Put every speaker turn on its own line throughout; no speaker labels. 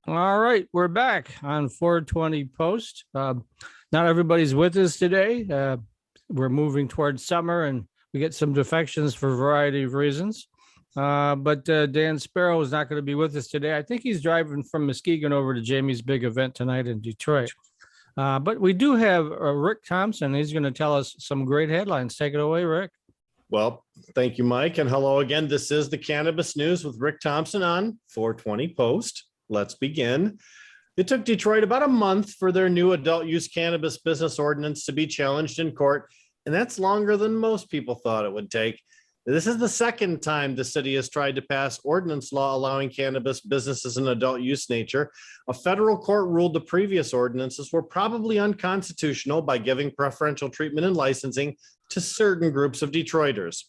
All right, we're back on 420 Post. Not everybody's with us today. We're moving towards summer and we get some defections for a variety of reasons. But Dan Sparrow is not going to be with us today. I think he's driving from Muskegon over to Jamie's big event tonight in Detroit. But we do have Rick Thompson. He's going to tell us some great headlines. Take it away, Rick.
Well, thank you, Mike. And hello again. This is the Cannabis News with Rick Thompson on 420 Post. Let's begin. It took Detroit about a month for their new adult use cannabis business ordinance to be challenged in court, and that's longer than most people thought it would take. This is the second time the city has tried to pass ordinance law allowing cannabis businesses in adult use nature. A federal court ruled the previous ordinances were probably unconstitutional by giving preferential treatment and licensing to certain groups of Detroiters.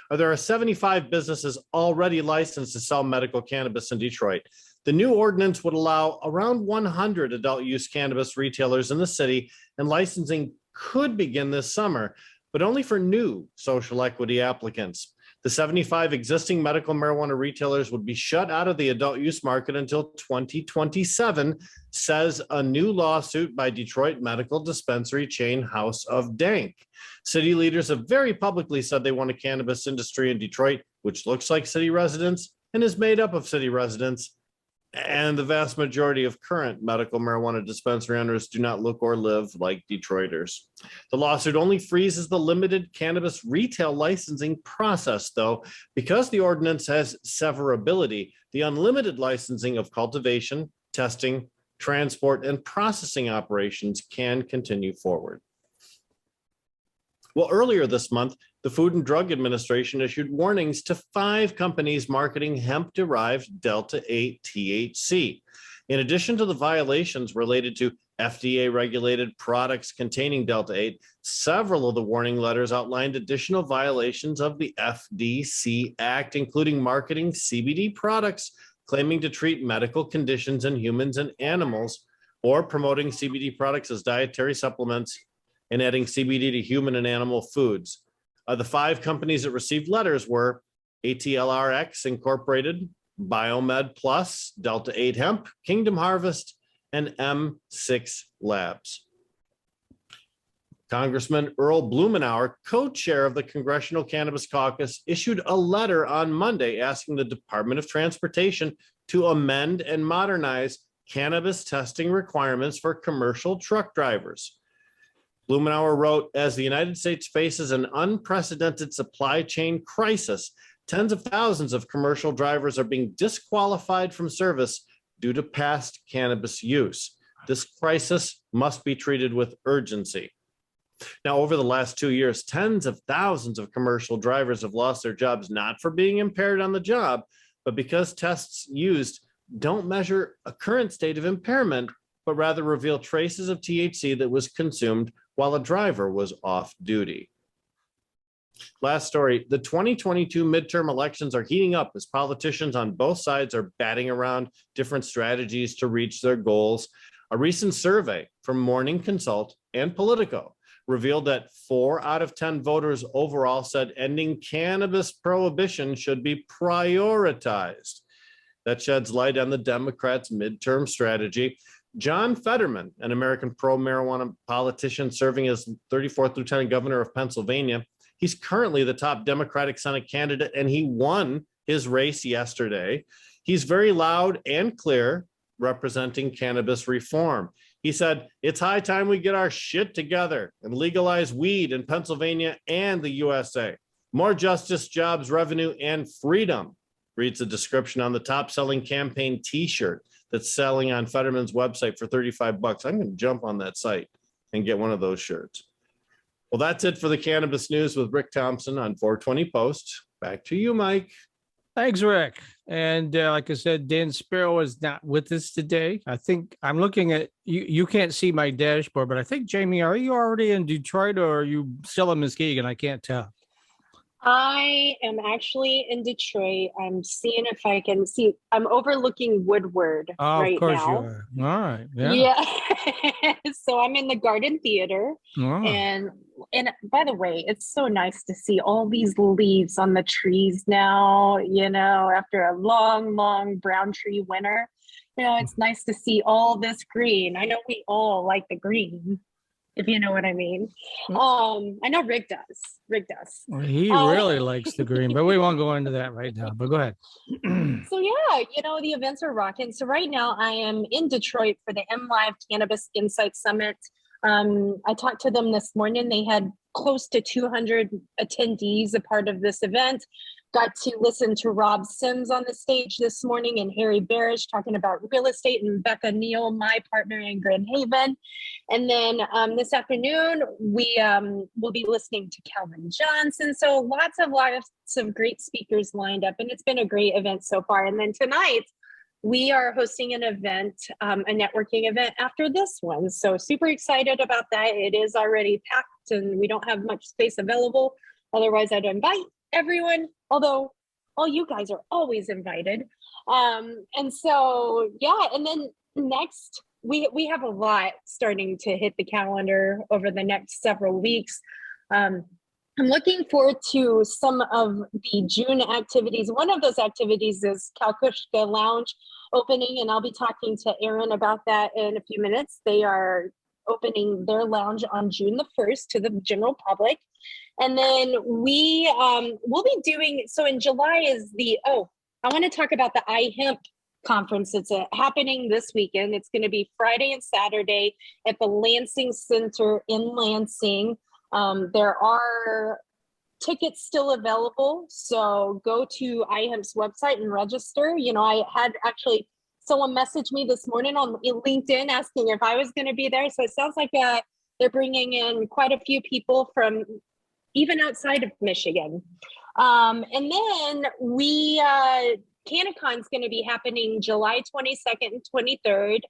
There are 75 businesses already licensed to sell medical cannabis in Detroit. The new ordinance would allow around 100 adult use cannabis retailers in the city, and licensing could begin this summer, but only for new social equity applicants. The 75 existing medical marijuana retailers would be shut out of the adult use market until 2027, says a new lawsuit by Detroit medical dispensary chain House of Dank. City leaders have very publicly said they want a cannabis industry in Detroit, which looks like city residents and is made up of city residents. And the vast majority of current medical marijuana dispensary owners do not look or live like Detroiters. The lawsuit only freezes the limited cannabis retail licensing process, though, because the ordinance has severability. The unlimited licensing of cultivation, testing, transport, and processing operations can continue forward. Well, earlier this month, the Food and Drug Administration issued warnings to 5 companies marketing hemp-derived Delta-8 THC. In addition to the violations related to FDA-regulated products containing Delta-8, several of the warning letters outlined additional violations of the FDC Act, including marketing CBD products claiming to treat medical conditions in humans and animals, or promoting CBD products as dietary supplements and adding CBD to human and animal foods. The 5 companies that received letters were ATLRX Incorporated, Biomed Plus, Delta-8 Hemp, Kingdom Harvest, and M6 Labs. Congressman Earl Blumenauer, co-chair of the Congressional Cannabis Caucus, issued a letter on Monday asking the Department of Transportation to amend and modernize cannabis testing requirements for commercial truck drivers. Blumenauer wrote, as the United States faces an unprecedented supply chain crisis, tens of thousands of commercial drivers are being disqualified from service due to past cannabis use. This crisis must be treated with urgency. Now, over the last 2 years, tens of thousands of commercial drivers have lost their jobs, not for being impaired on the job, but because tests used don't measure a current state of impairment, but rather reveal traces of THC that was consumed while a driver was off duty. Last story, the 2022 midterm elections are heating up as politicians on both sides are batting around different strategies to reach their goals. A recent survey from Morning Consult and Politico revealed that 4 out of 10 voters overall said ending cannabis prohibition should be prioritized. That sheds light on the Democrats' midterm strategy. John Fetterman, an American pro-marijuana politician serving as 34th Lieutenant Governor of Pennsylvania, he's currently the top Democratic Senate candidate, and he won his race yesterday. He's very loud and clear, representing cannabis reform. He said, it's high time we get our shit together and legalize weed in Pennsylvania and the USA. More justice, jobs, revenue, and freedom, reads the description on the top-selling campaign T-shirt that's selling on Fetterman's website for $35. I'm going to jump on that site and get one of those shirts. Well, that's it for the Cannabis News with Rick Thompson on 420 Post. Back to you, Mike.
Thanks, Rick. And like I said, Dan Sparrow is not with us today. I think I'm looking at you. You can't see my dashboard, but I think, Jamie, are you already in Detroit or are you still in Muskegon? I can't tell.
I am actually in Detroit. I'm seeing if I can see. I'm overlooking Woodward
Oh, of
right
course you
now.
are. All right. Yeah.
Yeah. So I'm in the Garden Theater.
Oh.
And by the way, it's so nice to see all these leaves on the trees now, after a long, long brown tree winter. It's nice to see all this green. I know we all like the green, if you know what I mean. I know Rick does. Rick does.
Well, he
Um,
really likes the green, but we won't go into that right now. But go ahead.
so yeah, the events are rocking. So right now I am in Detroit for the M Live Cannabis Insight Summit. I talked to them this morning. They had close to 200 attendees a part of this event. Got to listen to Rob Sims on the stage this morning and Harry Barish talking about real estate, and Becca Neal, my partner in Grand Haven. And then this afternoon, we will be listening to Calvin Johnson. So lots of great speakers lined up, and it's been a great event so far. And then tonight, we are hosting an event, a networking event after this one. So super excited about that. It is already packed and we don't have much space available. Otherwise, I'd invite everyone, although all you guys are always invited. And so, yeah, and then next, we have a lot starting to hit the calendar over the next several weeks. I'm looking forward to some of the June activities. One of those activities is Kalkushka Lounge opening, and I'll be talking to Erin about that in a few minutes. They are opening their lounge on June the 1st to the general public. And then we'll be doing, so in July is I want to talk about the iHemp conference. It's happening this weekend. It's going to be Friday and Saturday at the Lansing Center in Lansing. There are tickets still available, so go to iHemp's website and register. I had actually someone message me this morning on LinkedIn asking if I was going to be there. So it sounds like they're bringing in quite a few people from even outside of Michigan. And then CannaCon is going to be happening July 22nd and 23rd.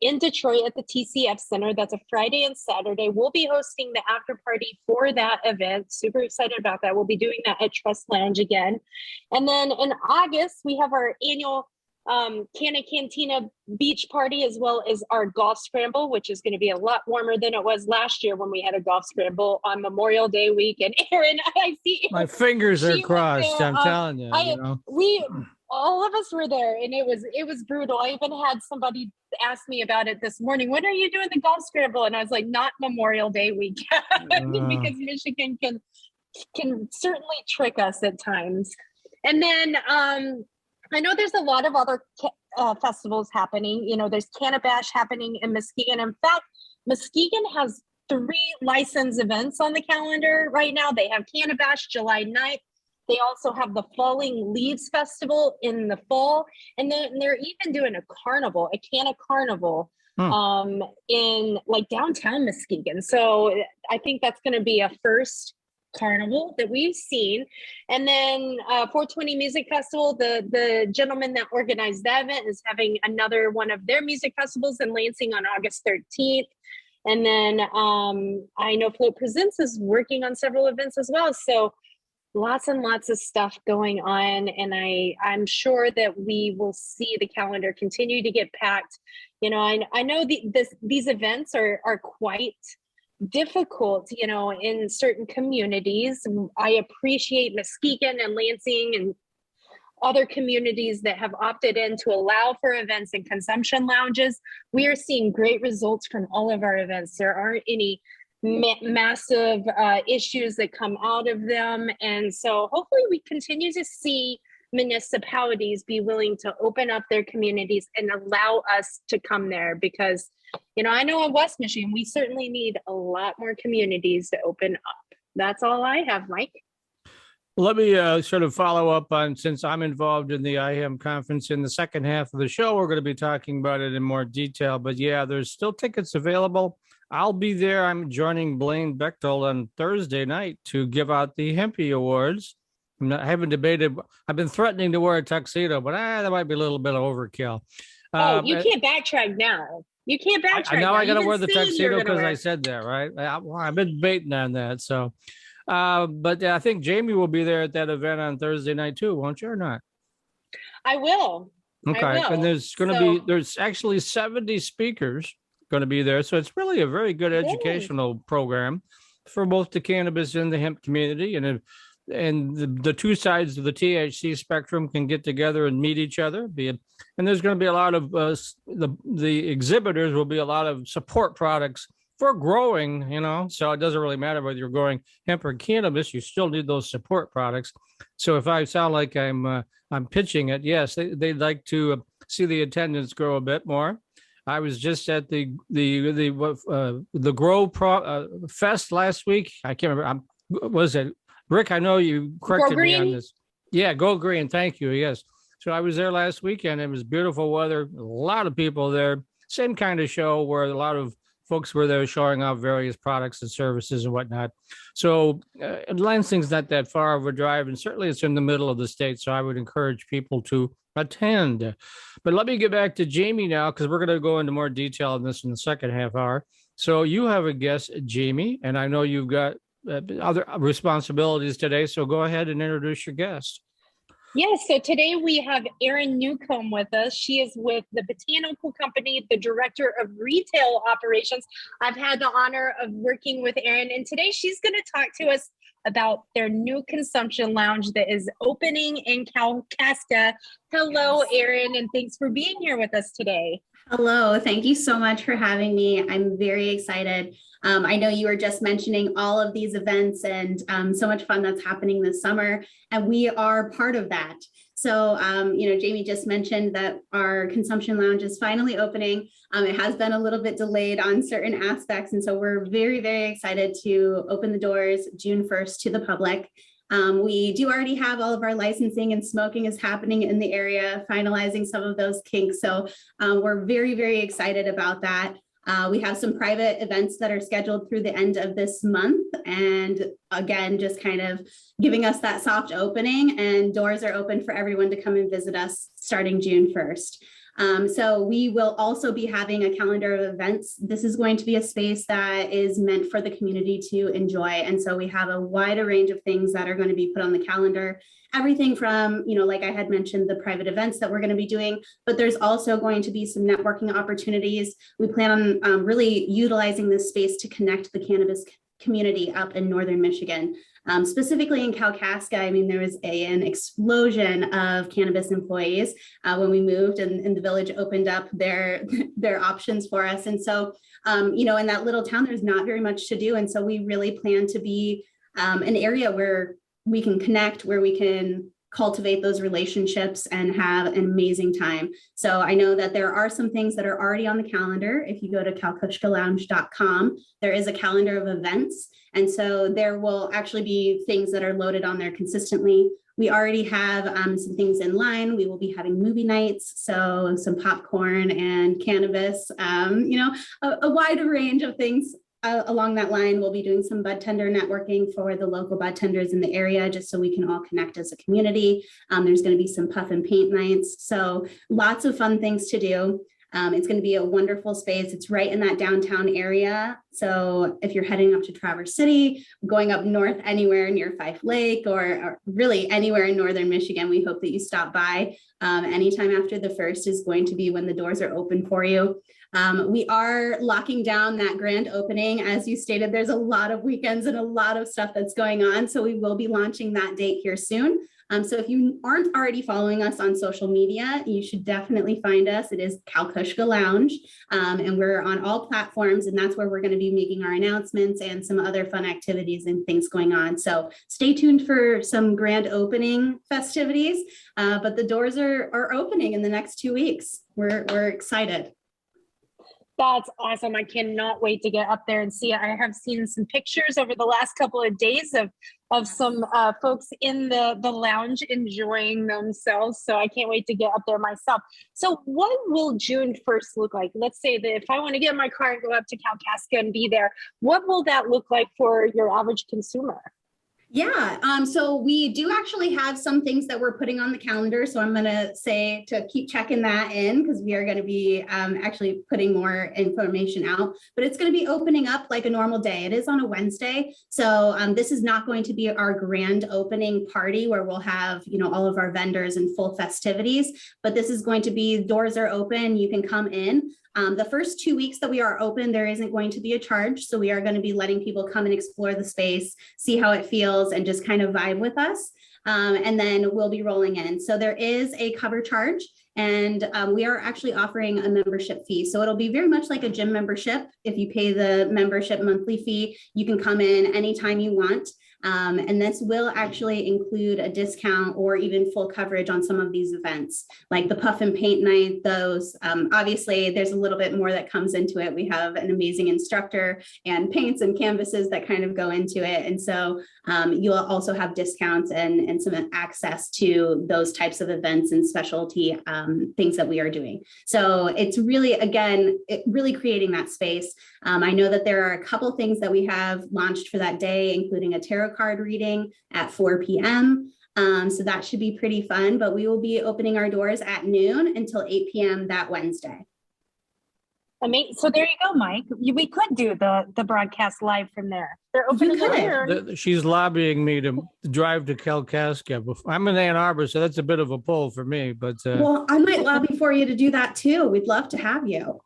In Detroit at the TCF Center. That's a Friday and Saturday. We'll be hosting the after party for that event. Super excited about that. We'll be doing that at Trust Lounge again. And then in August, we have our annual Canna Cantina beach party, as well as our golf scramble, which is going to be a lot warmer than it was last year when we had a golf scramble on Memorial Day week. And Erin, I see
My fingers are crossed. I'm telling you.
All of us were there, and it was brutal. I even had somebody ask me about it this morning. When are you doing the golf scramble? And I was like, not Memorial Day weekend, because Michigan can certainly trick us at times. And then I know there's a lot of other festivals happening. There's Cannabis happening in Muskegon. In fact, Muskegon has 3 licensed events on the calendar right now. They have Cannabis July 9th. They also have the Falling Leaves Festival in the fall. And then they're even doing a carnival, a Canna Carnival in like downtown Muskegon. So I think that's going to be a first carnival that we've seen. And then 420 Music Festival, the gentleman that organized that event is having another one of their music festivals in Lansing on August 13th. And then I know Float Presents is working on several events as well. So lots and lots of stuff going on, and I'm sure that we will see the calendar continue to get packed. I know these events are quite difficult, in certain communities. I appreciate Muskegon and Lansing and other communities that have opted in to allow for events and consumption lounges. We are seeing great results from all of our events. There aren't any massive issues that come out of them. And so hopefully we continue to see municipalities be willing to open up their communities and allow us to come there, because, I know in West Michigan, we certainly need a lot more communities to open up. That's all I have, Mike.
Let me sort of follow up on, since I'm involved in the iHemp conference in the second half of the show, we're going to be talking about it in more detail. But yeah, there's still tickets available. I'll be there. I'm joining Blaine Bechtel on Thursday night to give out the Hempy Awards. I haven't debated. I've been threatening to wear a tuxedo, but that might be a little bit of overkill.
You can't backtrack now. You can't backtrack.
Now I got to wear the tuxedo because I said that, right? I've been baiting on that. So But I think Jamie will be there at that event on Thursday night too, won't you, or not?
I will.
Okay.
I will.
And there's going to
So,
there's actually 70 speakers going to be there. So it's really a very good
really?
educational program for both the cannabis and the hemp community. And the two sides of the THC spectrum can get together and meet each other. And there's going to be a lot of the exhibitors will be a lot of support products for growing, so it doesn't really matter whether you're growing hemp or cannabis, you still need those support products. So if I sound like I'm pitching it, yes, they'd like to see the attendance grow a bit more. I was just at the Grow Fest last week. I can't remember. Was it Rick? I know you corrected me on this. Yeah, Go Green. Thank you. Yes. So I was there last weekend. It was beautiful weather. A lot of people there. Same kind of show where a lot of folks were there showing off various products and services and whatnot. So Lansing's not that far of a drive, and certainly it's in the middle of the state. So I would encourage people to attend. But let me get back to Jamie now, because we're going to go into more detail on this in the second half hour. So you have a guest, Jamie, and I know you've got other responsibilities today. So go ahead and introduce your guest.
Yes, so today we have Erin Newcomb with us. She is with the Botanical Company, the Director of Retail Operations. I've had the honor of working with Erin, and today she's going to talk to us about their new consumption lounge that is opening in Kalkuska. Hello, Erin, and thanks for being here with us today.
Hello, thank you so much for having me. I'm very excited. I know you were just mentioning all of these events and so much fun that's happening this summer, and we are part of that. So, Jamie just mentioned that our consumption lounge is finally opening. It has been a little bit delayed on certain aspects, and so we're very, very excited to open the doors June 1st to the public. We do already have all of our licensing, and smoking is happening in the area, finalizing some of those kinks. So we're very, very excited about that. We have some private events that are scheduled through the end of this month. And again, just kind of giving us that soft opening, and doors are open for everyone to come and visit us starting June 1st. So we will also be having a calendar of events. This is going to be a space that is meant for the community to enjoy. And so we have a wider range of things that are going to be put on the calendar. Everything from, like I had mentioned, the private events that we're going to be doing, but there's also going to be some networking opportunities. We plan on really utilizing this space to connect the cannabis community up in Northern Michigan. Specifically in Kalkuska, there was an explosion of cannabis employees when we moved, and the village opened up their options for us. And so, in that little town, there's not very much to do. And so we really plan to be an area where we can connect, where we can cultivate those relationships and have an amazing time. So I know that there are some things that are already on the calendar. If you go to kalkushkalounge.com, there is a calendar of events. And so there will actually be things that are loaded on there consistently. We already have some things in line. We will be having movie nights, so some popcorn and cannabis, a wide range of things along that line. We'll be doing some bud tender networking for the local bud tenders in the area, just so we can all connect as a community. There's going to be some puff and paint nights. So lots of fun things to do. It's going to be a wonderful space. It's right in that downtown area. So if you're heading up to Traverse City, going up north anywhere near Fife Lake, or really anywhere in Northern Michigan, we hope that you stop by. Anytime after the 1st is going to be when the doors are open for you. We are locking down that grand opening. As you stated, there's a lot of weekends and a lot of stuff that's going on. So we will be launching that date here soon. So if you aren't already following us on social media, you should definitely find us. It is Kalkushka Lounge, and we're on all platforms, and that's where we're going to be making our announcements and some other fun activities and things going on. So stay tuned for some grand opening festivities, but the doors are opening in the next 2 weeks. We're excited.
That's awesome. I cannot wait to get up there and see it. I have seen some pictures over the last couple of days of some folks in the lounge enjoying themselves. So I can't wait to get up there myself. So what will June 1st look like? Let's say that if I want to get in my car and go up to Kalkuska and be there, what will that look like for your average consumer?
Yeah, so we do actually have some things that we're putting on the calendar. So I'm going to say to keep checking that in because we are going to be actually putting more information out, but it's going to be opening up like a normal day. It is on a Wednesday. So this is not going to be our grand opening party where we'll have, all of our vendors and full festivities, but this is going to be doors are open. You can come in. The first 2 weeks that we are open, there isn't going to be a charge. So we are going to be letting people come and explore the space, see how it feels, and just kind of vibe with us. And then we'll be rolling in. So there is a cover charge, and we are actually offering a membership fee. So it'll be very much like a gym membership. If you pay the membership monthly fee, you can come in anytime you want. And this will actually include a discount or even full coverage on some of these events, like the puff and paint night. Those obviously there's a little bit more that comes into it. We have an amazing instructor and paints and canvases that kind of go into it. And so you'll also have discounts and some access to those types of events and specialty things that we are doing. So it's really, again, really creating that space. I know that there are a couple things that we have launched for that day, including a tarot card reading at 4 p.m. So that should be pretty fun, but we will be opening our doors at noon until 8 p.m. that Wednesday.
So there you go, Mike. We could do the broadcast live from there. They're opening early.
She's lobbying me to drive to Kalkuska. I'm in Ann Arbor, so that's a bit of a pull for me. But
well, I might lobby for you to do that too. We'd love to have you.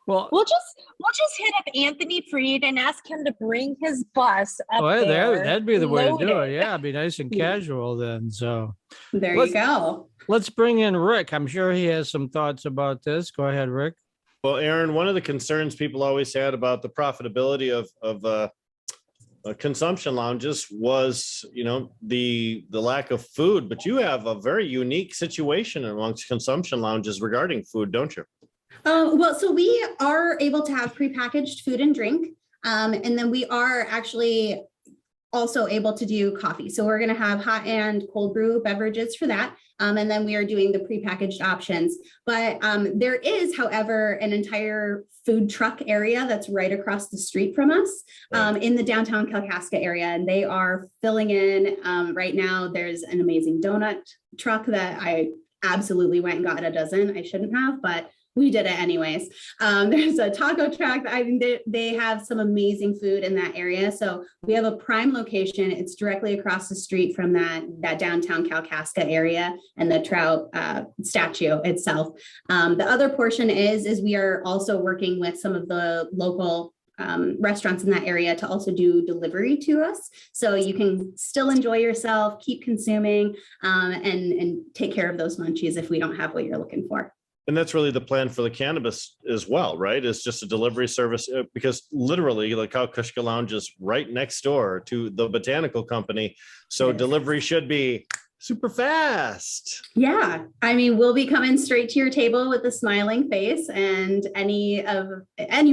Well,
we'll just hit up Anthony Freed and ask him to bring his bus up there.
That'd be the way to do it. Yeah, it'd be nice and casual then. So
there you go.
Let's bring in Rick. I'm sure he has some thoughts about this. Go ahead, Rick.
Well, Erin, one of the concerns people always had about the profitability of consumption lounges was, the lack of food. But you have a very unique situation amongst consumption lounges regarding food, don't you?
Well, so we are able to have prepackaged food and drink, and then we are actually also able to do coffee. So we're going to have hot and cold brew beverages for that. And then we are doing the prepackaged options. But there is, however, an entire food truck area that's right across the street from us in the downtown Kalkuska area. And they are filling in right now. There's an amazing donut truck that I absolutely went and got a dozen. I shouldn't have, but we did it anyways. There's a taco truck. They have some amazing food in that area. So we have a prime location. It's directly across the street from that downtown Kalkuska area and the trout statue itself. The other portion is we are also working with some of the local restaurants in that area to also do delivery to us. So you can still enjoy yourself, keep consuming, and take care of those munchies if we don't have what you're looking for.
And that's really the plan for the cannabis as well, right? It's just a delivery service because literally the Kalkushka Lounge is right next door to the Botanical company. So delivery should be super fast.
Yeah. I mean, we'll be coming straight to your table with a smiling face and any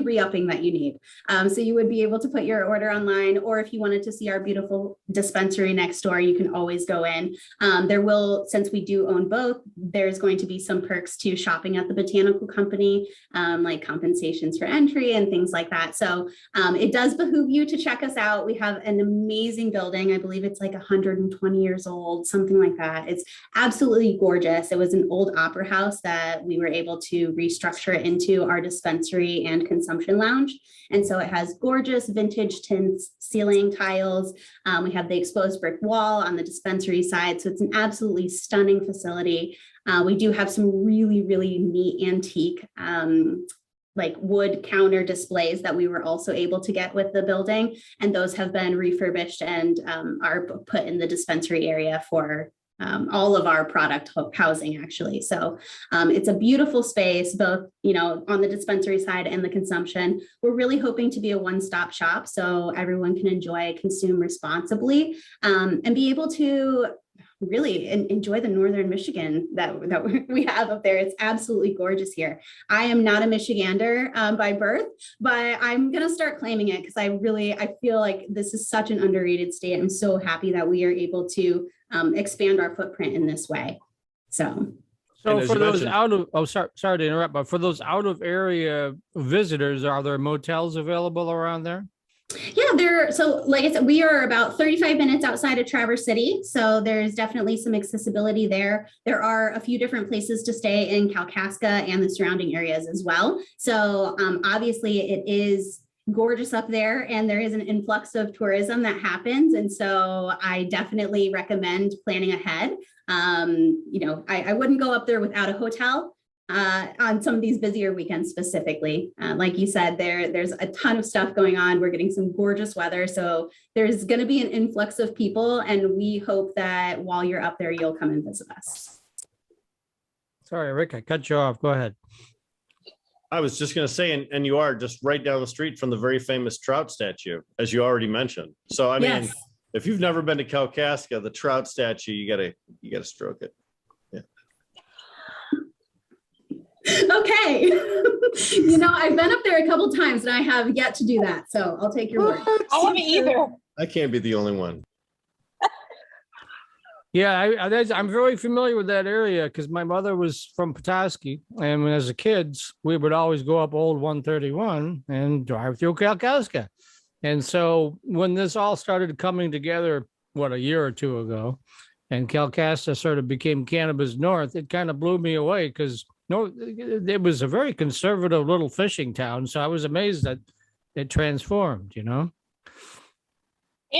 re-upping that you need. So you would be able to put your order online, or if you wanted to see our beautiful dispensary next door, you can always go in. There will, since we do own both, there's going to be some perks to shopping at the Botanical company, like compensations for entry and things like that. So it does behoove you to check us out. We have an amazing building. I believe it's like 120 years old, something like that. It's absolutely gorgeous. It was an old opera house that we were able to restructure into our dispensary and consumption lounge. And so it has gorgeous vintage tints, ceiling tiles. We have the exposed brick wall on the dispensary side. So it's an absolutely stunning facility. We do have some really, really neat antique like wood counter displays that we were also able to get with the building. And those have been refurbished and are put in the dispensary area for all of our product housing actually. So it's a beautiful space, both, on the dispensary side and the consumption. We're really hoping to be a one-stop shop so everyone can enjoy, consume responsibly, and be able to really enjoy the northern Michigan that we have up there. It's absolutely gorgeous here. I am not a Michigander by birth, but I'm going to start claiming it because I feel like this is such an underrated state. I'm so happy that we are able to expand our footprint in this way. So
for those sorry to interrupt, but for those out of area visitors, are there motels available around there?
Yeah, so like I said, we are about 35 minutes outside of Traverse City. So there's definitely some accessibility there. There are a few different places to stay in Kalkuska and the surrounding areas as well. So obviously it is gorgeous up there, and there is an influx of tourism that happens. And so I definitely recommend planning ahead. I wouldn't go up there without a hotel. On some of these busier weekends specifically. Like you said, there's a ton of stuff going on. We're getting some gorgeous weather. So there's going to be an influx of people, and we hope that while you're up there, you'll come and visit us.
Sorry, Rick, I cut you off. Go ahead.
I was just going to say, and you are just right down the street from the very famous trout statue, as you already mentioned. So, I mean, if you've never been to Kalkuska, the trout statue, you gotta stroke it.
Okay. I've been up there a couple times and I have yet to do that. So I'll take your word.
I haven't either.
I can't be the only one.
Yeah, I'm very familiar with that area because my mother was from Petoskey, and as a kids, we would always go up Old 131 and drive through Kalkuska. And so when this all started coming together, a year or two ago, and Kalkuska sort of became Cannabis North, it kind of blew me away because it was a very conservative little fishing town. So I was amazed that it transformed,
And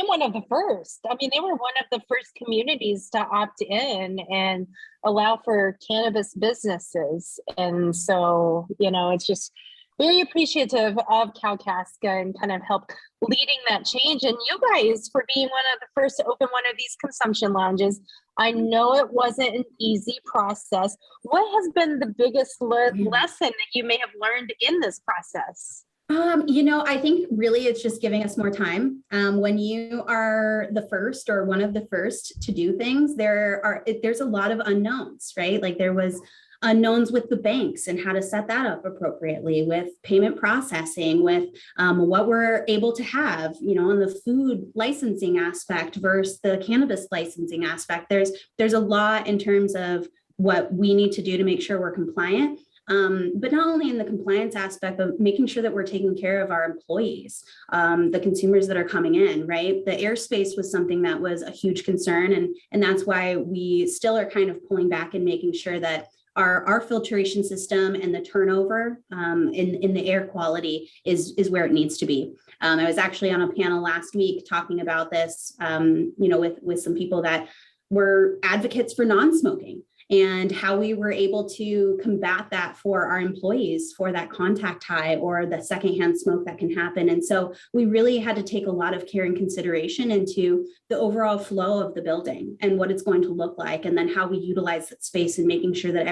one of the first. I mean, they were one of the first communities to opt in and allow for cannabis businesses. And so, it's just very appreciative of Kalkuska and kind of help leading that change. And you guys for being one of the first to open one of these consumption lounges. I know it wasn't an easy process. What has been the biggest lesson that you may have learned in this process?
I think really it's just giving us more time. When you are the first or one of the first to do things, there's a lot of unknowns, right? Like there was unknowns with the banks and how to set that up appropriately, with payment processing, with what we're able to have, on the food licensing aspect versus the cannabis licensing aspect. There's a lot in terms of what we need to do to make sure we're compliant. But not only in the compliance aspect, but making sure that we're taking care of our employees, the consumers that are coming in, right? The airspace was something that was a huge concern. And that's why we still are kind of pulling back and making sure that our filtration system and the turnover in the air quality is where it needs to be. I was actually on a panel last week talking about this, with some people that were advocates for non-smoking, and how we were able to combat that for our employees, for that contact high or the secondhand smoke that can happen. And so we really had to take a lot of care and consideration into the overall flow of the building and what it's going to look like, and then how we utilize that space and making sure that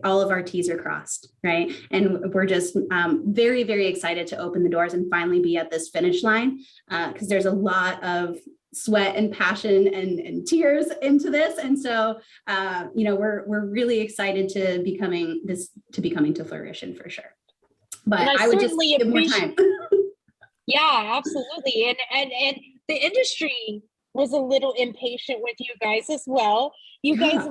all of our T's are crossed, right? And we're just very, very excited to open the doors and finally be at this finish line, because there's a lot of sweat and passion and tears into this. And so, we're really excited to becoming to fruition for sure. But I would just give more time.
Yeah, absolutely. And the industry was a little impatient with you guys as well. You guys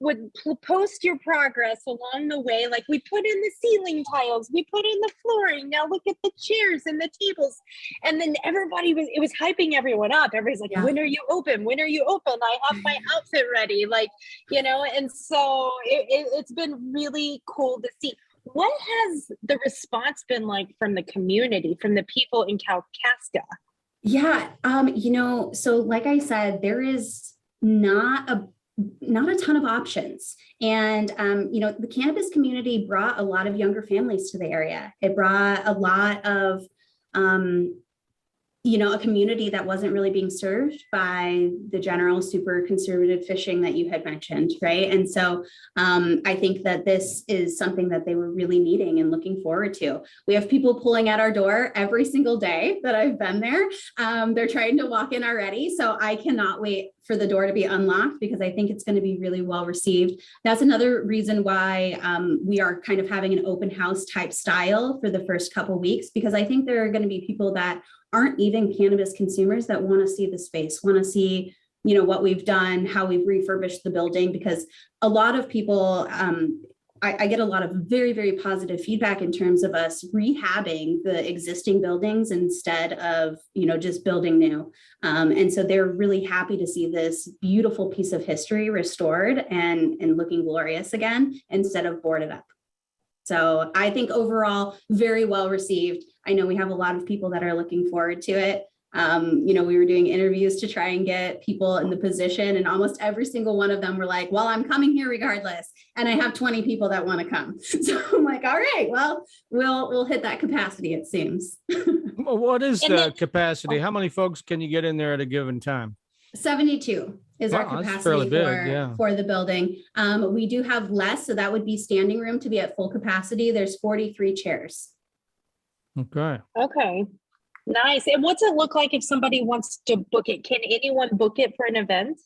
would post your progress along the way. Like, we put in the ceiling tiles, we put in the flooring. Now look at the chairs and the tables. And then it was hyping everyone up. Everybody's like, when are you open? When are you open? I have my outfit ready. And so it's been really cool to see. What has the response been like from the community, from the people in Kalkuska?
Yeah. So like I said, there is not a ton of options. And, the cannabis community brought a lot of younger families to the area. It brought a lot of, a community that wasn't really being served by the general super conservative fishing that you had mentioned, right? And so I think that this is something that they were really needing and looking forward to. We have people pulling at our door every single day that I've been there. They're trying to walk in already. So I cannot wait for the door to be unlocked, because I think it's going to be really well received. That's another reason why we are kind of having an open house type style for the first couple of weeks, because I think there are going to be people that aren't even cannabis consumers that want to see the space, want to see, what we've done, how we've refurbished the building, because a lot of people I get a lot of very, very positive feedback in terms of us rehabbing the existing buildings instead of, just building new. And so they're really happy to see this beautiful piece of history restored and looking glorious again instead of boarded up. So I think overall, very well received. I know we have a lot of people that are looking forward to it. We were doing interviews to try and get people in the position, and almost every single one of them were like, well, I'm coming here regardless. And I have 20 people that want to come. So I'm like, all right, well, we'll hit that capacity, it seems.
What is the capacity? How many folks can you get in there at a given time?
72 is our capacity for the building. We do have less, so that would be standing room to be at full capacity. There's 43 chairs.
Okay.
Nice. And what's it look like if somebody wants to book it? Can anyone book it for an event?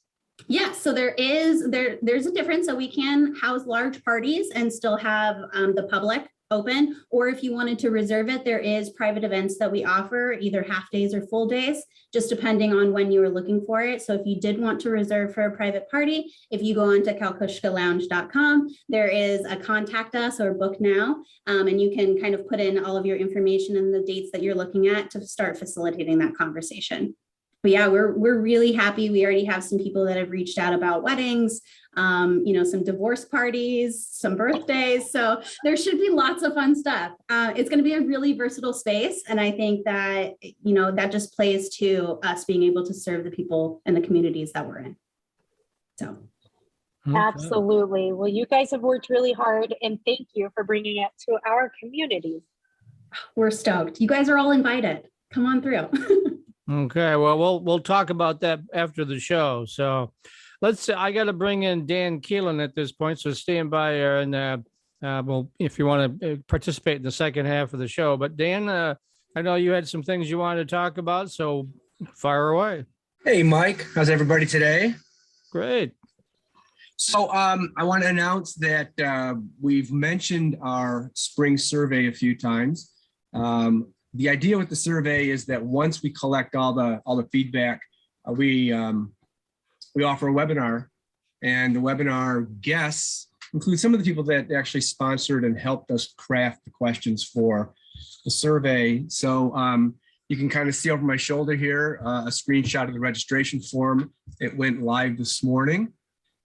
Yeah, so there's a difference. So we can house large parties and still have the public open, or if you wanted to reserve it, there is private events that we offer, either half days or full days, just depending on when you were looking for it. So if you did want to reserve for a private party, if you go onto kalkushkalounge.com, there is a contact us or book now, and you can kind of put in all of your information and the dates that you're looking at to start facilitating that conversation. But yeah, we're really happy. We already have some people that have reached out about weddings, some divorce parties, some birthdays. So there should be lots of fun stuff. It's going to be a really versatile space. And I think that, that just plays to us being able to serve the people and the communities that we're in. So.
Absolutely. Well, you guys have worked really hard, and thank you for bringing it to our communities.
We're stoked. You guys are all invited. Come on through.
Okay, well, we'll talk about that after the show. So I got to bring in Dan Keelan at this point. So stand by, Erin. Well, if you want to participate in the second half of the show. But Dan, I know you had some things you wanted to talk about, so fire away.
Hey, Mike. How's everybody today?
Great.
So I want to announce that we've mentioned our spring survey a few times. The idea with the survey is that once we collect all the feedback, we offer a webinar, and the webinar guests include some of the people that actually sponsored and helped us craft the questions for the survey. So you can kind of see over my shoulder here a screenshot of the registration form. It went live this morning.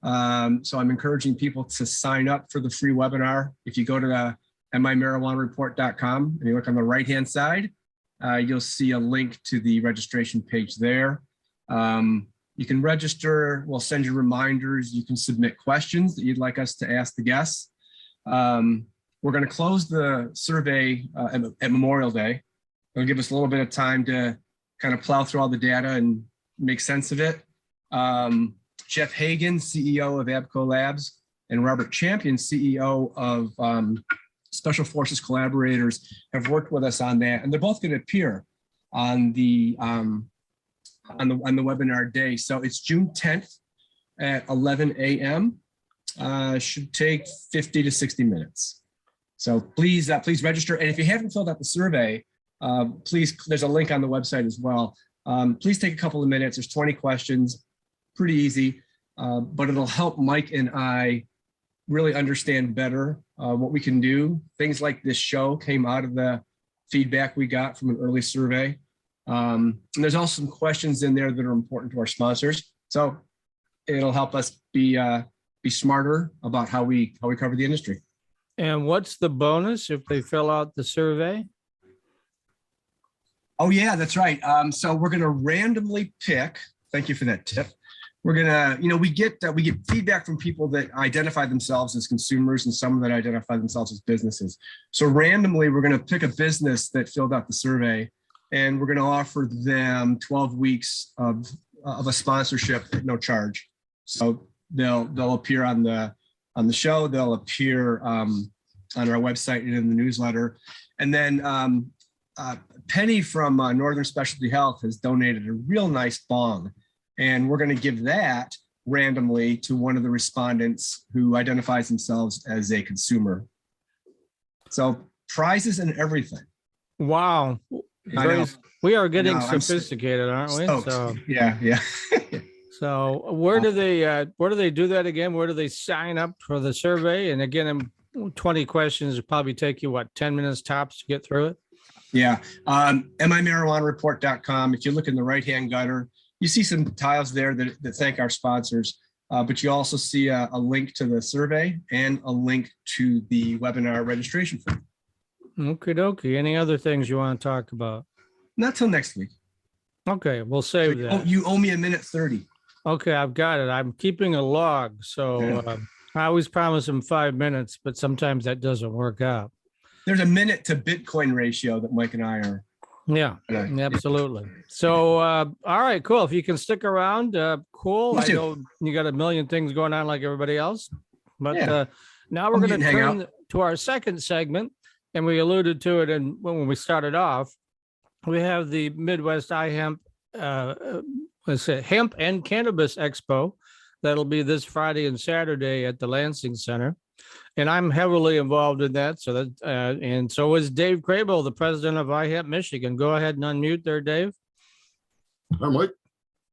So I'm encouraging people to sign up for the free webinar. If you go to the MIMarijuanareport.com and you look on the right-hand side, you'll see a link to the registration page there. You can register, we'll send you reminders, you can submit questions that you'd like us to ask the guests. We're gonna close the survey at Memorial Day. It'll give us a little bit of time to kind of plow through all the data and make sense of it. Jeff Hagan, CEO of Abco Labs, and Robert Champion, CEO of Special Forces Collaborators, have worked with us on that, and they're both going to appear on the webinar day. So it's June 10th at 11 a.m. Should take 50 to 60 minutes. So please register. And if you haven't filled out the survey, please, there's a link on the website as well. Please take a couple of minutes. There's 20 questions, pretty easy, but it'll help Mike and I really understand better what we can do. Things like this show came out of the feedback we got from an early survey. And there's also some questions in there that are important to our sponsors. So it'll help us be smarter about how we cover the industry.
And what's the bonus if they fill out the survey?
Oh yeah, that's right. So we're going to randomly pick. Thank you for that tip. We're gonna, we get feedback from people that identify themselves as consumers and some that identify themselves as businesses. So randomly, we're gonna pick a business that filled out the survey, and we're gonna offer them 12 weeks of a sponsorship at no charge. So they'll appear on the show. They'll appear on our website and in the newsletter. And then Penny from Northern Specialty Health has donated a real nice bong. And we're going to give that randomly to one of the respondents who identifies themselves as a consumer. So prizes and everything.
Wow. We are getting sophisticated, aren't we? So,
yeah.
So where do they do that again? Where do they sign up for the survey? And again, 20 questions. It'll probably take you, 10 minutes tops to get through it?
Yeah. MIMarijuanareport.com. If you look in the right-hand gutter, you see some tiles there that thank our sponsors, but you also see a link to the survey and a link to the webinar registration form.
Okie dokie. Any other things you want to talk about?
Not till next week.
Okay, we'll save that.
You owe me a minute 30.
Okay, I've got it. I'm keeping a log, so I always promise him 5 minutes, but sometimes that doesn't work out.
There's a minute to Bitcoin ratio that Mike and I are.
Yeah, absolutely. So, all right, cool. If you can stick around, cool. I know you got a million things going on like everybody else, but now we're going to turn to our second segment, and we alluded to it when we started off. We have the Midwest iHemp, Hemp and Cannabis Expo. That'll be this Friday and Saturday at the Lansing Center. And I'm heavily involved in that. So that, and so is Dave Crabill, the president of iHemp Michigan. Go ahead and unmute there, Dave.
Hi, Mike.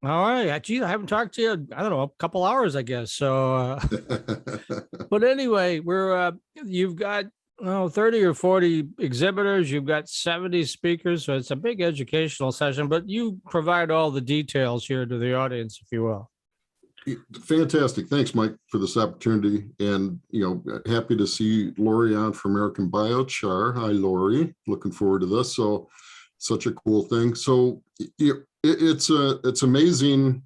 All right. Gee, I haven't talked to you, I don't know, a couple hours, I guess. So, but anyway, you've got 30 or 40 exhibitors. You've got 70 speakers. So it's a big educational session, but you provide all the details here to the audience, if you will.
Fantastic. Thanks, Mike, for this opportunity. And, happy to see Laurie on from American BioChar. Hi, Laurie. Looking forward to this. So such a cool thing. So it's amazing.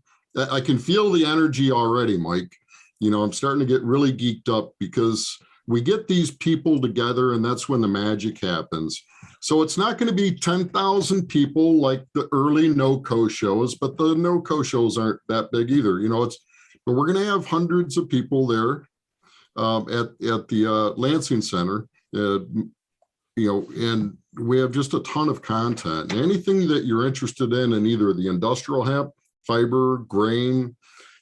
I can feel the energy already, Mike. I'm starting to get really geeked up because we get these people together and that's when the magic happens. So it's not going to be 10,000 people like the early no-co shows, but the no-co shows aren't that big either. But we're going to have hundreds of people there at the Lansing Center, and we have just a ton of content. Anything that you're interested in either the industrial hemp, fiber, grain.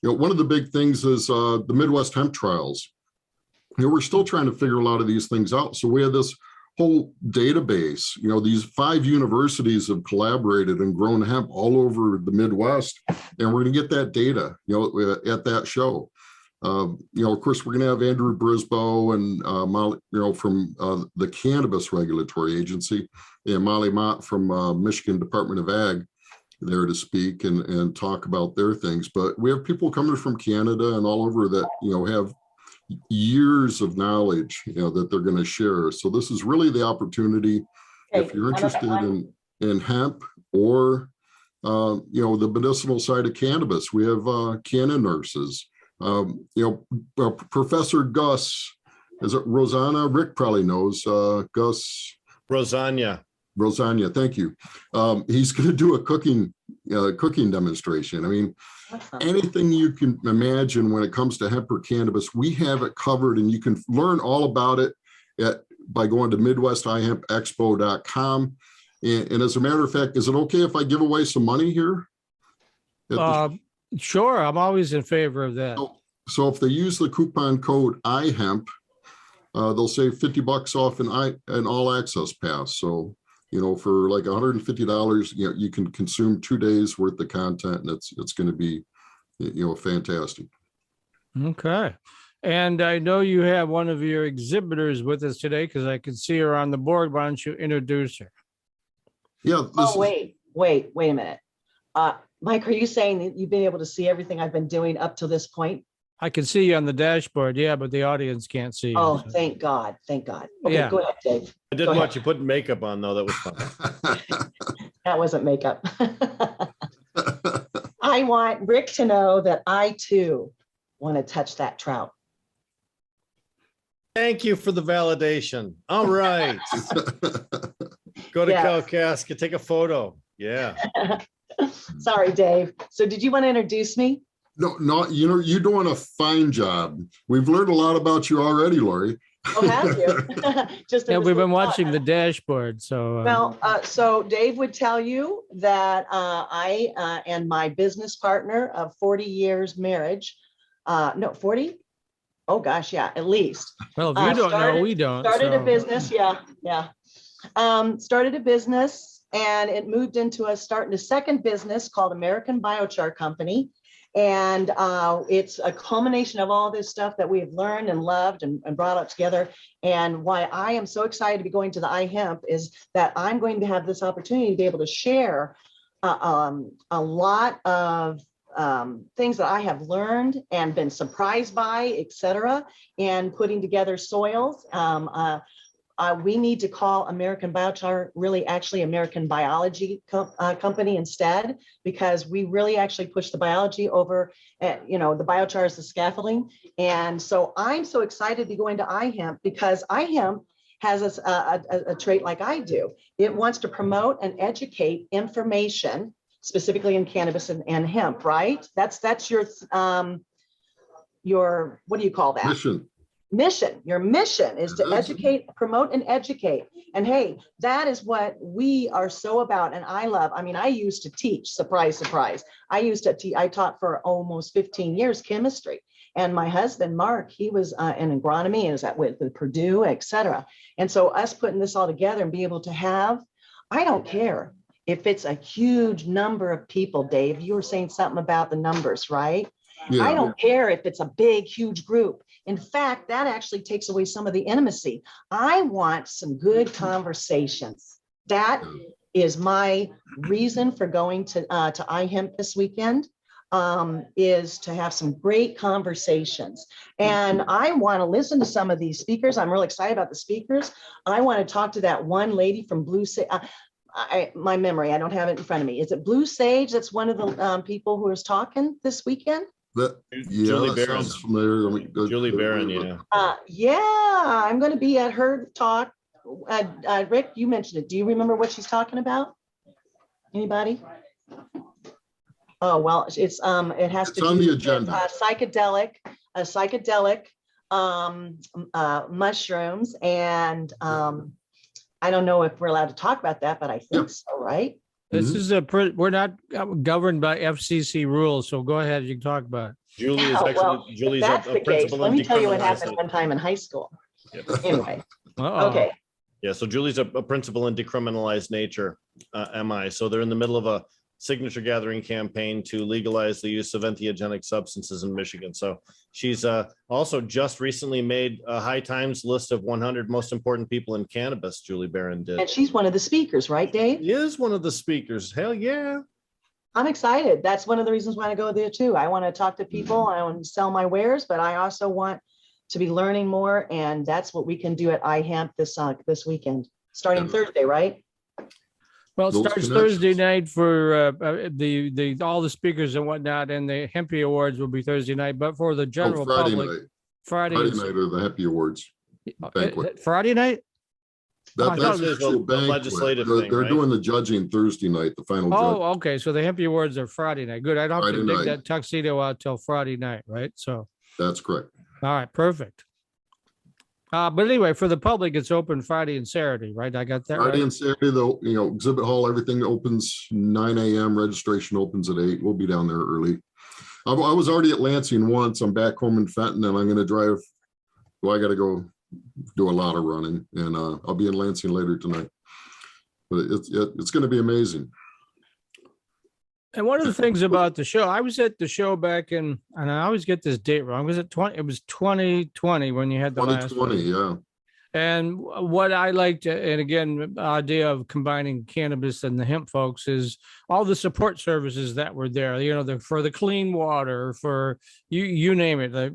One of the big things is the Midwest hemp trials. We're still trying to figure a lot of these things out. So we have this whole database. These 5 universities have collaborated and grown hemp all over the Midwest, and we're going to get that data, at that show. Of course, we're going to have Andrew Brisboe and Molly, from the Cannabis Regulatory Agency, and Molly Mott from Michigan Department of Ag there to speak and talk about their things. But we have people coming from Canada and all over that, have years of knowledge, that they're going to share. So this is really the opportunity. If you're interested in hemp or, the medicinal side of cannabis, we have canna nurses. Professor Gus, is it Rosanna? Rick probably knows Gus.
Rosanna,
thank you. He's going to do a cooking demonstration. I mean, anything you can imagine when it comes to hemp or cannabis, we have it covered, and you can learn all about it by going to MidwestIHempExpo.com. And as a matter of fact, is it okay if I give away some money here?
Sure, I'm always in favor of that.
So if they use the coupon code iHemp, they'll save $50 off an all access pass. So for like $150, you can consume 2 days worth of content, and it's going to be, fantastic.
Okay. And I know you have one of your exhibitors with us today because I can see her on the board. Why don't you introduce her?
Yeah. Wait a minute. Mike, are you saying that you've been able to see everything I've been doing up to this point?
I can see you on the dashboard, yeah, but the audience can't see you.
Oh, thank God. Thank God. Okay,
yeah.
Go ahead, Dave.
I didn't want you putting makeup on, though. That was fun.
That wasn't makeup. I want Rick to know that I, too, want to touch that trout.
Thank you for the validation. All right. Go to Kalkuska, take a photo. Yeah.
Sorry, Dave. So did you want to introduce me?
No, you're doing a fine job. We've learned a lot about you already, Laurie.
Oh, have you?
We've been watching the dashboard. So
so Dave would tell you that I and my business partner of 40 years marriage, 40? Oh gosh, yeah, at least.
Well, if you don't know, we don't.
Started a business, yeah. Started a business, and it moved into starting a second business called American BioChar Company. And it's a culmination of all this stuff that we have learned and loved and brought up together. And why I am so excited to be going to the iHemp is that I'm going to have this opportunity to be able to share a lot of things that I have learned and been surprised by, et cetera, and putting together soils. We need to call American BioChar really actually American Biology Company instead, because we really actually push the biology over, the biochar is the scaffolding. And so I'm so excited to be going to iHemp, because iHemp has a trait like I do. It wants to promote and educate information, specifically in cannabis and hemp, right? That's your what do you call that? Mission. Your mission is to educate, promote, and educate. And hey, that is what we are so about. And I love, I used to teach, surprise, surprise. I taught for almost 15 years chemistry. And my husband, Mark, he was in agronomy and was with Purdue, et cetera. And so us putting this all together and be able to have, I don't care if it's a huge number of people, Dave, you were saying something about the numbers, right? Yeah. I don't care if it's a big, huge group. In fact, that actually takes away some of the intimacy. I want some good conversations. That is my reason for going to iHemp this weekend, is to have some great conversations. And I want to listen to some of these speakers. I'm really excited about the speakers. I want to talk to that one lady from Blue Sage. My memory, I don't have it in front of me. Is it Blue Sage? That's one of the people who is talking this weekend.
Julie
that
Barron.
sounds familiar.
Julie Barron, yeah.
I'm going to be at her talk. Rick, you mentioned it. Do you remember what she's talking about? Anybody? Oh well, it has to
on
do
the agenda.
With psychedelic mushrooms, and I don't know if we're allowed to talk about that, but I think so, right?
This is we're not governed by FCC rules, so go ahead. You can talk about it.
Julie is actually Julie's a principal.
Let me tell you what happened one time in high school. Yep. Anyway, okay.
Yeah, so Julie's a principal in decriminalized nature, MI. So they're in the middle of a signature gathering campaign to legalize the use of entheogenic substances in Michigan. So she's also just recently made a High Times list of 100 most important people in cannabis. Julie Barron did.
And she's one of the speakers, right, Dave?
She is one of the speakers. Hell yeah.
I'm excited. That's one of the reasons why I go there too. I want to talk to people. I want to sell my wares, but I also want to be learning more. And that's what we can do at iHemp this weekend, starting Thursday, right?
Well, it starts Thursday night for the all the speakers and whatnot, and the Hempy Awards will be Thursday night. But for the general public, Friday night are the Hempy Awards banquet. Friday night.
That's a legislative thing. They're doing the judging Thursday night, the final. Oh,
okay. So the Hempy Awards are Friday night. Good. I don't have to dig that tuxedo out till Friday night, right? So
that's correct.
All right, perfect. But anyway, for the public, it's open Friday and Saturday, right? I got that
Friday and Saturday, though, exhibit hall, everything opens 9 a.m. Registration opens at 8. We'll be down there early. I was already at Lansing once. I'm back home in Fenton, and I'm going to drive. Well, I got to go do a lot of running, and I'll be in Lansing later tonight. But it's going to be amazing.
And one of the things about the show, I was at the show back in, and I always get this date wrong. Was it 2020 when you had the
2020, yeah.
And what I liked, and again, the idea of combining cannabis and the hemp folks is all the support services that were there. For the clean water, for you name it,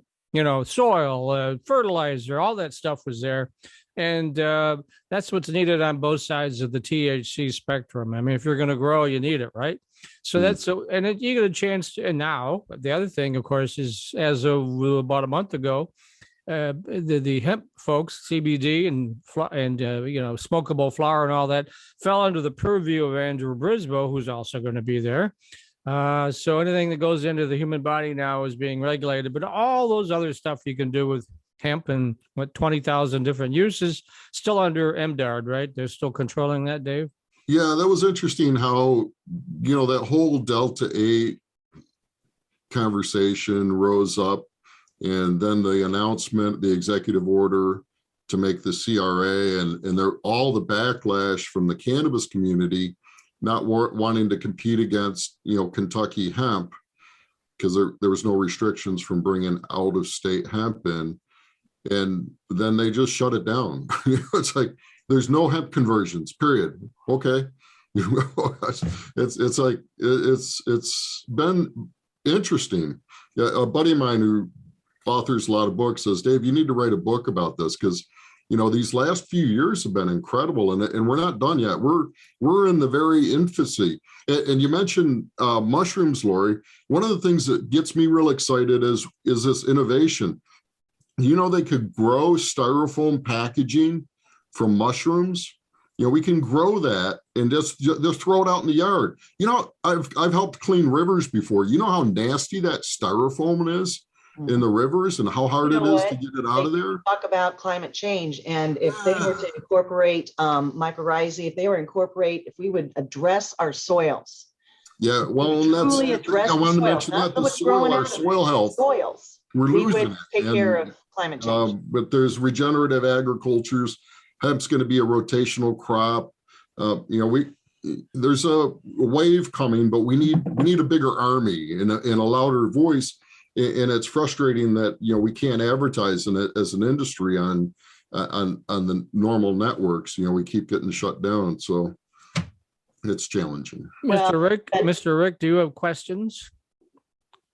soil, fertilizer, all that stuff was there. And that's what's needed on both sides of the THC spectrum. I mean, if you're going to grow, you need it, right? So that's and then you get a chance to. And now the other thing, of course, is as of about a month ago, the hemp folks, CBD and smokable flower and all that fell under the purview of Andrew Brisboe, who's also going to be there. So anything that goes into the human body now is being regulated, but all those other stuff you can do with hemp and 20,000 different uses still under MDARD, right? They're still controlling that, Dave.
Yeah, that was interesting how, that whole Delta 8 conversation rose up, and then the announcement, the executive order to make the CRA, and all the backlash from the cannabis community not wanting to compete against, Kentucky hemp, because there was no restrictions from bringing out of state hemp in. And then they just shut it down. It's like, there's no hemp conversions, period. Okay. It's like, it's been interesting. A buddy of mine who authors a lot of books says, Dave, you need to write a book about this, because these last few years have been incredible, and we're not done yet. We're in the very infancy. And you mentioned mushrooms, Laurie. One of the things that gets me real excited is this innovation. They could grow styrofoam packaging from mushrooms. We can grow that and just throw it out in the yard. I've helped clean rivers before. You know how nasty that styrofoam is in the rivers, and how hard it is to get it out of there.
Talk about climate change, and if they were to incorporate mycorrhizae, if we would address our soils.
Yeah, well, and that's, I wanted to mention that, the soil, our soil health.
Soils.
We're losing
would take care of climate change.
But there's regenerative agricultures. Hemp's going to be a rotational crop. There's a wave coming, but we need a bigger army and a louder voice. And it's frustrating that we can't advertise in it as an industry on the normal networks. We keep getting shut down, so it's challenging.
Mr. Rick, do you have questions?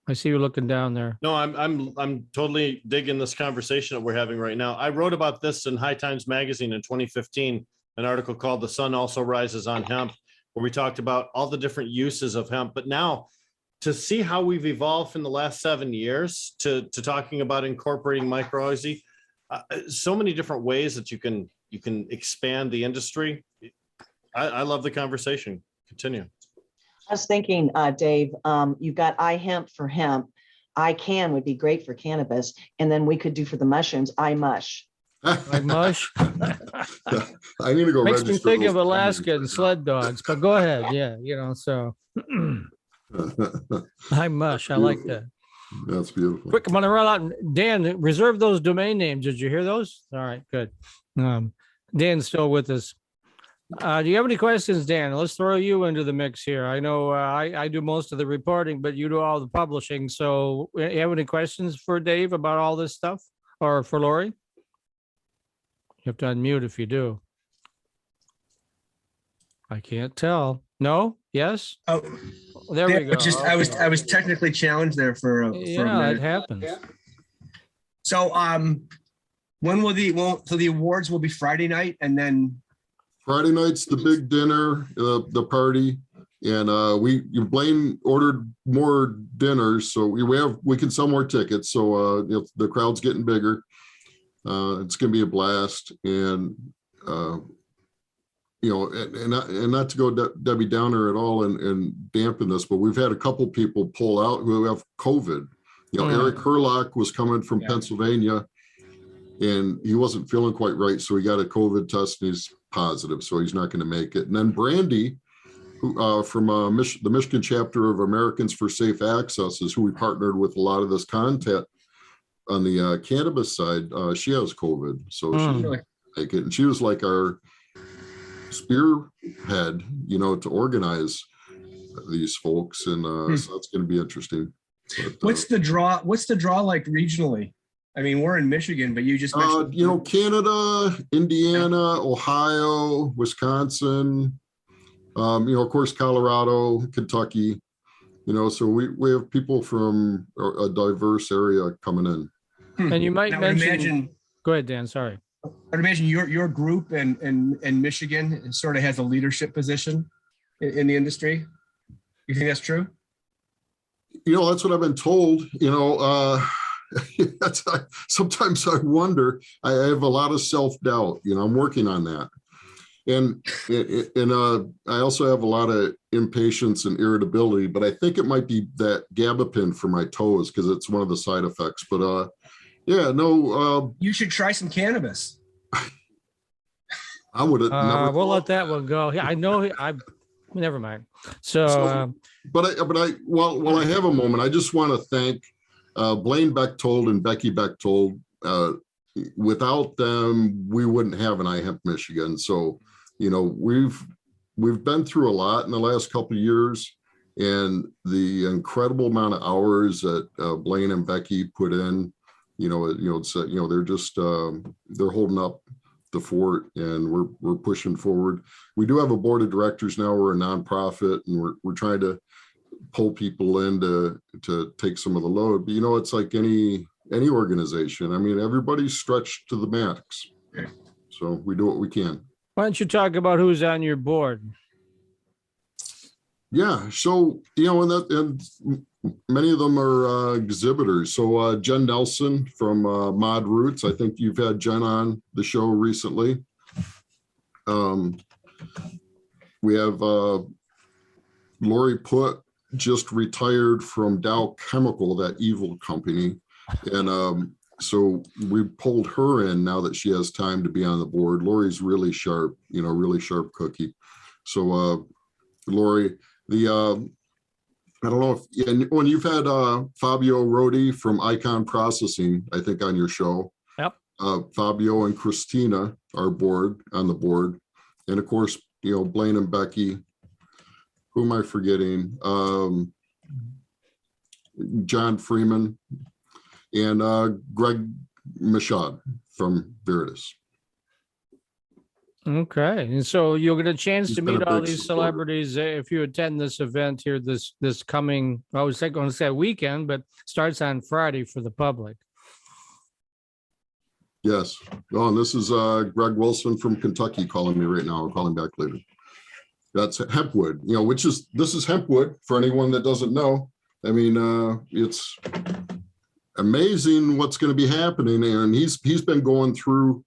I see you looking down there.
No, I'm totally digging this conversation that we're having right now. I wrote about this in High Times Magazine in 2015, an article called "The Sun Also Rises on Hemp," where we talked about all the different uses of hemp. But now, to see how we've evolved in the last 7 years to talking about incorporating mycorrhizae, so many different ways that you can expand the industry. I love the conversation. Continue.
I was thinking, Dave, you've got iHemp for hemp. iCan would be great for cannabis. And then we could do for the mushrooms, iMush.
iMush?
I need to go.
Makes me think of Alaska and sled dogs, but go ahead. Yeah, so iMush. I like that.
That's beautiful.
Quick, I'm going to run out. Dan, reserve those domain names. Did you hear those? All right, good. Dan's still with us. Do you have any questions, Dan? Let's throw you into the mix here. I know I do most of the reporting, but you do all the publishing. So you have any questions for Dave about all this stuff, or for Laurie? You have to unmute if you do. I can't tell. No? Yes?
Oh,
there we go.
I was technically challenged there for a minute.
It happens.
So when will the awards will be Friday night, and then
Friday night's the big dinner, the party, and Blaine ordered more dinners, so we can sell more tickets. So the crowd's getting bigger. It's going to be a blast, and and not to go Debbie Downer at all and dampen this, but we've had a couple people pull out who have COVID. Eric Herlock was coming from Pennsylvania, and he wasn't feeling quite right, so he got a COVID test and he's positive, so he's not going to make it. And then Brandy, who from the Michigan chapter of Americans for Safe Access, is who we partnered with a lot of this content on the cannabis side. She has COVID, so she's going to make it. And she was like our spearhead, to organize these folks, and so that's going to be interesting. But,
what's the draw like regionally? I mean, we're in Michigan, but you just mentioned
Canada, Indiana, Ohio, Wisconsin, of course, Colorado, Kentucky, so we have people from a diverse area coming in.
And you might imagine, go ahead, Dan, sorry.
I'd imagine your group in Michigan sort of has a leadership position in the industry. You think that's true?
That's what I've been told, sometimes I wonder. I have a lot of self-doubt. I'm working on that, and I also have a lot of impatience and irritability. But I think it might be that gabapin for my toes, because it's one of the side effects. But you should try some cannabis. I would have never.
We'll let that one go. Yeah, I know. Never mind.
But while I have a moment, I just want to thank Blaine Bechtold and Becky Bechtold. Without them, we wouldn't have an iHemp Michigan. So, we've been through a lot in the last couple of years, and the incredible amount of hours that Blaine and Becky put in, they're just they're holding up the fort, and we're pushing forward. We do have a board of directors now. We're a nonprofit, and we're trying to pull people in to take some of the load. But it's like any organization. I mean, everybody's stretched to the max. So we do what we can.
Why don't you talk about who's on your board?
Yeah, so and many of them are exhibitors. So Jen Nelson from Mod Roots. I think you've had Jen on the show recently. We have Laurie Put, just retired from Dow Chemical, that evil company, and so we pulled her in now that she has time to be on the board. Laurie's really sharp, really sharp cookie. So Laurie, I don't know if when you've had Fabio Rodi from Icon Processing, I think, on your show.
Yep.
Fabio and Christina are on the board, and of course, Blaine and Becky. Who am I forgetting? John Freeman and Greg Michaud from Veritas.
Okay, and so you'll get a chance to
been
meet
a
all
big
these
supporter.
celebrities if you attend this event here this coming, I was going to say weekend, but starts on Friday for the public.
Yes. Oh, and this is Greg Wilson from Kentucky calling me right now. I'll call him back later. That's Hempwood, this is Hempwood for anyone that doesn't know. I mean, it's amazing what's going to be happening. And he's been going through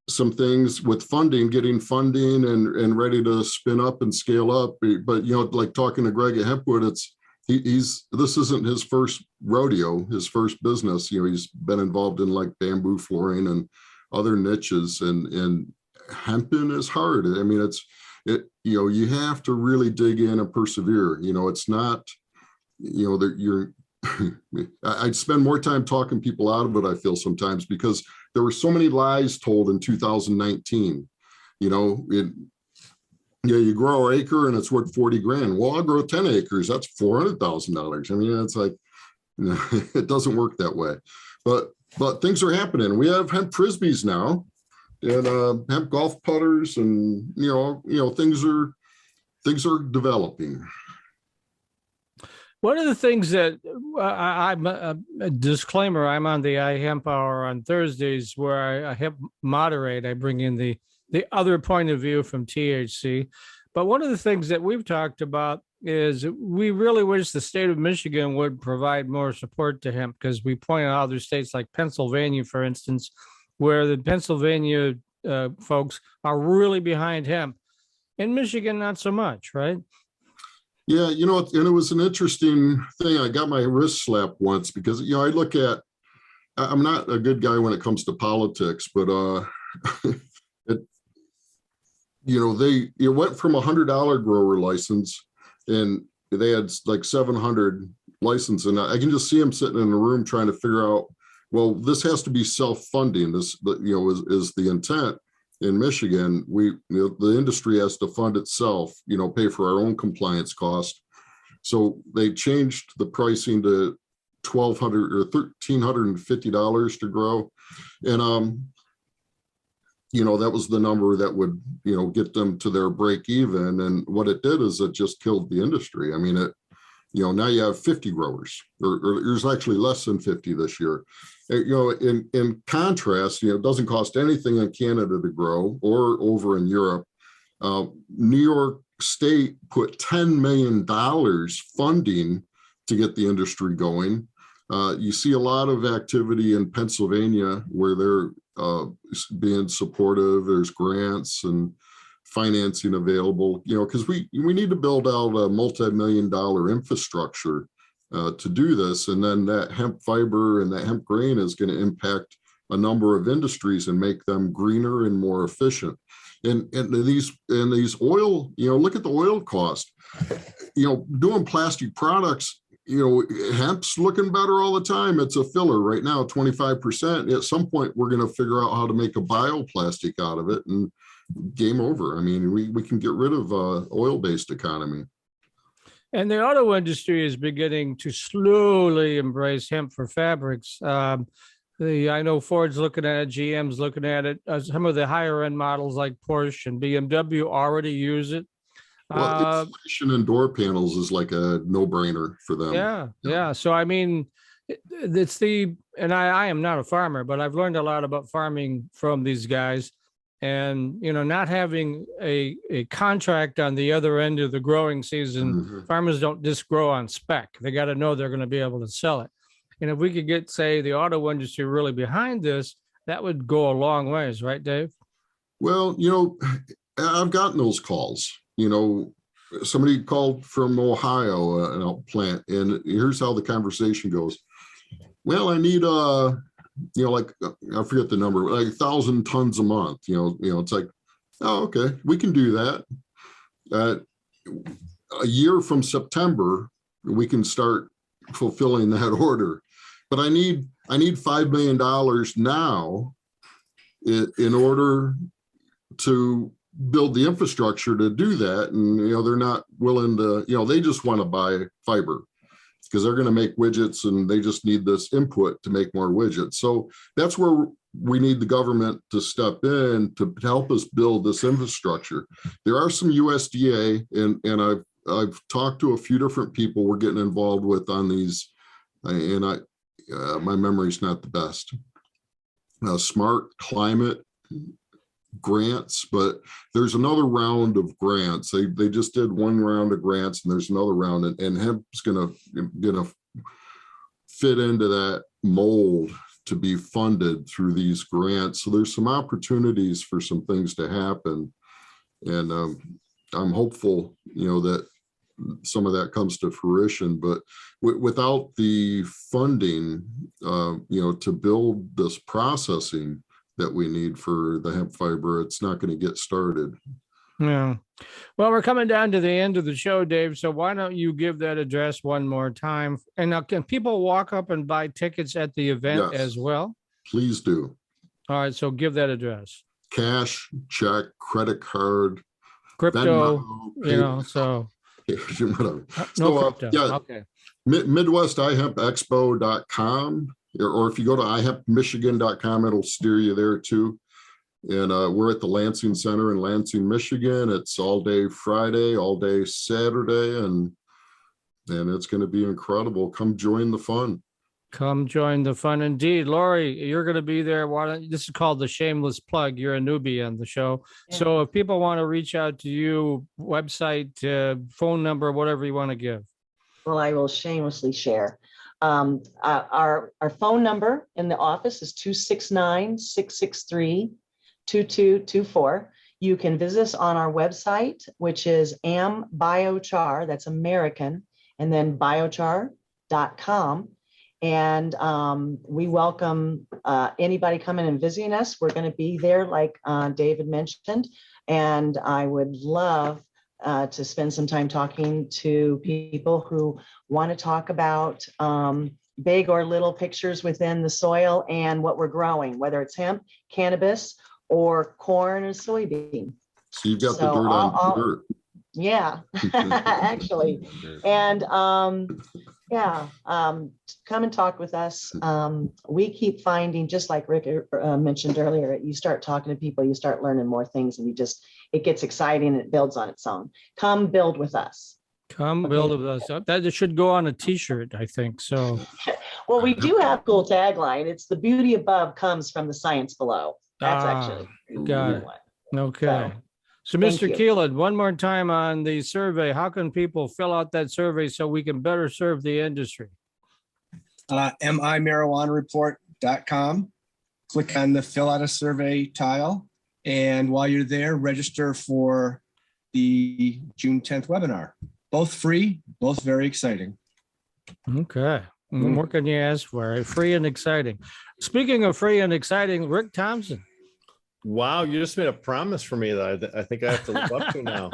some things with funding, getting funding and ready to spin up and scale up. But, like talking to Greg at Hempwood, this isn't his first rodeo, his first business. He's been involved in like bamboo flooring and other niches, and hemping is hard. I mean, you have to really dig in and persevere. It's not, that you're, I'd spend more time talking people out of it, I feel sometimes, because there were so many lies told in 2019. You grow an acre and it's worth 40 grand. Well, I'll grow 10 acres. That's $400,000. I mean, it's like, it doesn't work that way. But things are happening. We have hemp frisbees now, and hemp golf putters, and things are developing.
One of the things that I'm a disclaimer, I'm on the iHemp Hour on Thursdays where I help moderate. I bring in the other point of view from THC. But one of the things that we've talked about is we really wish the state of Michigan would provide more support to hemp, because we point out other states like Pennsylvania, for instance, where the Pennsylvania folks are really behind hemp. In Michigan, not so much, right?
Yeah, and it was an interesting thing. I got my wrist slapped once because, I look at, I'm not a good guy when it comes to politics, but it went from $100 grower license, and they had like 700 license, and I can just see them sitting in a room trying to figure out, well, this has to be self-funding. This, is the intent. In Michigan, the industry has to fund itself, pay for our own compliance cost. So they changed the pricing to $1,200 or $1,350 to grow, and that was the number that would get them to their break even. And what it did is it just killed the industry. I mean, now you have 50 growers, or there's actually less than 50 this year. In contrast, it doesn't cost anything in Canada to grow or over in Europe. New York State put $10 million funding to get the industry going. You see a lot of activity in Pennsylvania where they're being supportive. There's grants and financing available, because we need to build out a multi-million-dollar infrastructure to do this. And then that hemp fiber and that hemp grain is going to impact a number of industries and make them greener and more efficient. And these oil, look at the oil cost. Doing plastic products, hemp's looking better all the time. It's a filler right now, 25%. At some point, we're going to figure out how to make a bioplastic out of it, and game over. I mean, we can get rid of oil-based economy.
And the auto industry is beginning to slowly embrace hemp for fabrics. I know Ford's looking at it, GM's looking at it. Some of the higher end models like Porsche and BMW already use it.
Well, insulation and door panels is like a no-brainer for them.
Yeah. So I mean, I am not a farmer, but I've learned a lot about farming from these guys. And not having a contract on the other end of the growing season, farmers don't just grow on spec. They got to know they're going to be able to sell it. And if we could get, say, the auto industry really behind this, that would go a long ways, right, Dave?
Well, I've gotten those calls. Somebody called from Ohio, an out plant, and here's how the conversation goes. Well, I need like I forget the number, like 1,000 tons a month. It's like, oh, okay, we can do that. A year from September, we can start fulfilling that order. But I need $5 million now in order to build the infrastructure to do that. And they're not willing to. They just want to buy fiber, because they're going to make widgets and they just need this input to make more widgets. So that's where we need the government to step in to help us build this infrastructure. There are some USDA, and I've talked to a few different people we're getting involved with on these, and my memory's not the best. Smart climate grants, but there's another round of grants. They just did one round of grants, and there's another round, and hemp's gonna fit into that mold to be funded through these grants. So there's some opportunities for some things to happen, and I'm hopeful that some of that comes to fruition. But without the funding to build this processing that we need for the hemp fiber, it's not going to get started.
Yeah. Well, we're coming down to the end of the show, Dave. So why don't you give that address one more time? And now, can people walk up and buy tickets at the event as well?
Please do.
All right. So give that address.
Cash, check, credit card,
crypto,
Venmo,
so
whatever.
No crypto.
Yeah.
Okay.
Midwest iHempExpo.com, or if you go to iHempMichigan.com, it'll steer you there too. And we're at the Lansing Center in Lansing, Michigan. It's all day Friday, all day Saturday, and it's going to be incredible. Come join the fun.
Come join the fun indeed. Laurie, you're going to be there. This is called the shameless plug. You're a newbie on the show. Yeah. So if people want to reach out to you, website, phone number, whatever you want to give.
Well, I will shamelessly share. Our phone number in the office is 269-663-2224. You can visit us on our website, which is BioChar, that's American, and then biochar.com. And we welcome anybody coming and visiting us. We're going to be there, like David mentioned, and I would love to spend some time talking to people who want to talk about big or little pictures within the soil and what we're growing, whether it's hemp, cannabis, or corn or soybean.
So you've got the dirt on dirt.
Yeah, actually. And come and talk with us. We keep finding, just like Rick mentioned earlier, you start talking to people, you start learning more things, and it gets exciting and it builds on its own. Come build with us.
Come build with us. That should go on a t-shirt, I think. So,
well, we do have a cool tagline. It's the beauty above comes from the science below. That's actually
got it. Okay. So Mr. Keelan, one more time on the survey. How can people fill out that survey so we can better serve the industry?
MIMarijuanareport.com. Click on the fill out a survey tile. And while you're there, register for the June 10th webinar. Both free, both very exciting.
Okay. What can you ask for? Free and exciting. Speaking of free and exciting, Rick Thompson.
Wow, you just made a promise for me that I think I have to live up to now.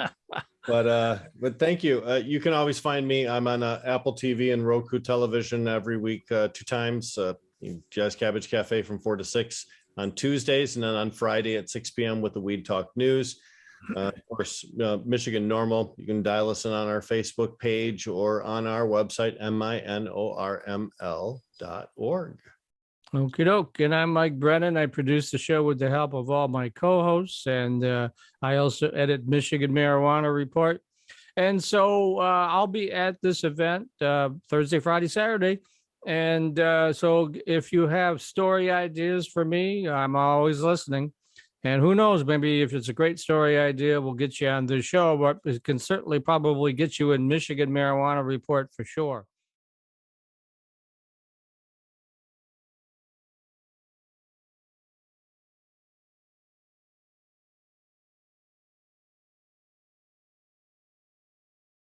But thank you. You can always find me. I'm on Apple TV and Roku television every week, 2 times. Jazz Cabbage Cafe from 4 to 6 on Tuesdays, and then on Friday at 6 p.m. with the Weed Talk News. Of course, Michigan Normal. You can dial us in on our Facebook page or on our website, minorml.org.
Okie doke. And I'm Mike Brennan. I produce the show with the help of all my co-hosts, and I also edit Michigan Marijuana Report. And so I'll be at this event Thursday, Friday, Saturday. And so if you have story ideas for me, I'm always listening. And who knows, maybe if it's a great story idea, we'll get you on the show, but it can certainly probably get you in Michigan Marijuana Report for sure.